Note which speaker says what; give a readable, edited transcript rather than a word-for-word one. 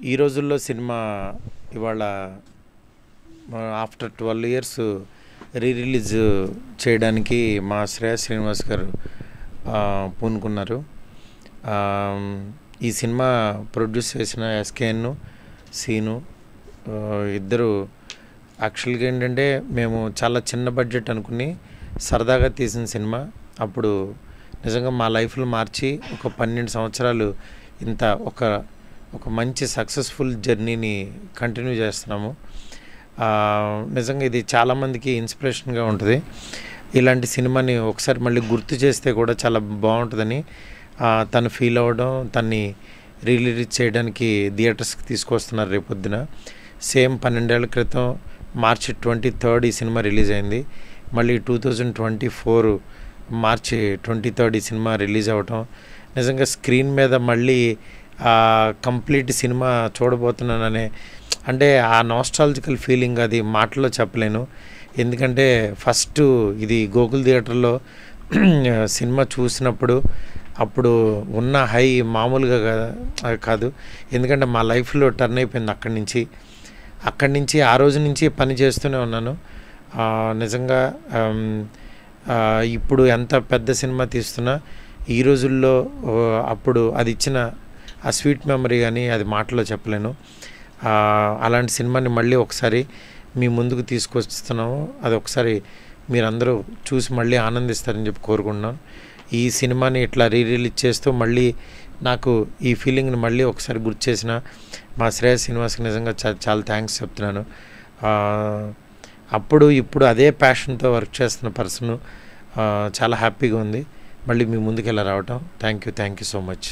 Speaker 1: ఈ రోజుల్లో సినిమా ఇవాళ ఆఫ్టర్ 12 ఇయర్స్ రిలీజ్ చేయడానికి మా శ్రేయస్ శ్రీనివాస్ గారు పూనుకున్నారు. ఈ సినిమా ప్రొడ్యూస్ చేసిన ఎస్కేఎన్ సీను ఇద్దరు యాక్చువల్గా ఏంటంటే మేము చాలా చిన్న బడ్జెట్ అనుకుని సరదాగా తీసిన సినిమా. అప్పుడు నిజంగా మా లైఫ్లో మార్చి ఒక 12 సంవత్సరాలు ఇంత ఒక మంచి సక్సెస్ఫుల్ జర్నీని కంటిన్యూ చేస్తున్నాము. నిజంగా ఇది చాలామందికి ఇన్స్పిరేషన్గా ఉంటుంది. ఇలాంటి సినిమాని ఒకసారి మళ్ళీ గుర్తు చేస్తే కూడా చాలా బాగుంటుందని తను ఫీల్ అవ్వడం, తన్ని రిలీజ్ చేయడానికి థియేటర్స్కి తీసుకొస్తున్నారు రేపొద్దున. సేమ్ 12 ఏళ్ల క్రితం మార్చి 23rd ఈ సినిమా రిలీజ్ అయింది. మళ్ళీ 2024 మార్చి 23rd ఈ సినిమా రిలీజ్ అవ్వటం నిజంగా స్క్రీన్ మీద మళ్ళీ కంప్లీట్ సినిమా చూడబోతున్నాననే అంటే ఆ నాస్టాలజికల్ ఫీలింగ్ అది మాటల్లో చెప్పలేను. ఎందుకంటే ఫస్ట్ ఇది గోకుల్ థియేటర్లో సినిమా చూసినప్పుడు అప్పుడు ఉన్న హై మామూలుగా కాదు. ఎందుకంటే మా లైఫ్లో టర్న్ అయిపోయింది అక్కడి నుంచి ఆ రోజు నుంచి పని చేస్తూనే ఉన్నాను. నిజంగా ఇప్పుడు ఎంత పెద్ద సినిమా తీస్తున్నా ఈ రోజుల్లో అప్పుడు అది ఇచ్చిన ఆ స్వీట్ మెమరీ కానీ అది మాటలో చెప్పలేను. అలాంటి సినిమాని మళ్ళీ ఒకసారి మీ ముందుకు తీసుకొస్తున్నాము. అది ఒకసారి మీరందరూ చూసి మళ్ళీ ఆనందిస్తారని చెప్పి కోరుకుంటున్నాను. ఈ సినిమాని ఇట్లా రిలీజ్ చేస్తూ మళ్ళీ నాకు ఈ ఫీలింగ్ని మళ్ళీ ఒకసారి గుర్తు చేసిన మా శ్రేయస్ శ్రీనివాస్కి నిజంగా చాలా థ్యాంక్స్ చెప్తున్నాను. అప్పుడు ఇప్పుడు అదే ప్యాషన్తో వర్క్ చేస్తున్న పర్సన్ చాలా హ్యాపీగా ఉంది మళ్ళీ మీ ముందుకు ఎలా రావటం. Thank you so much.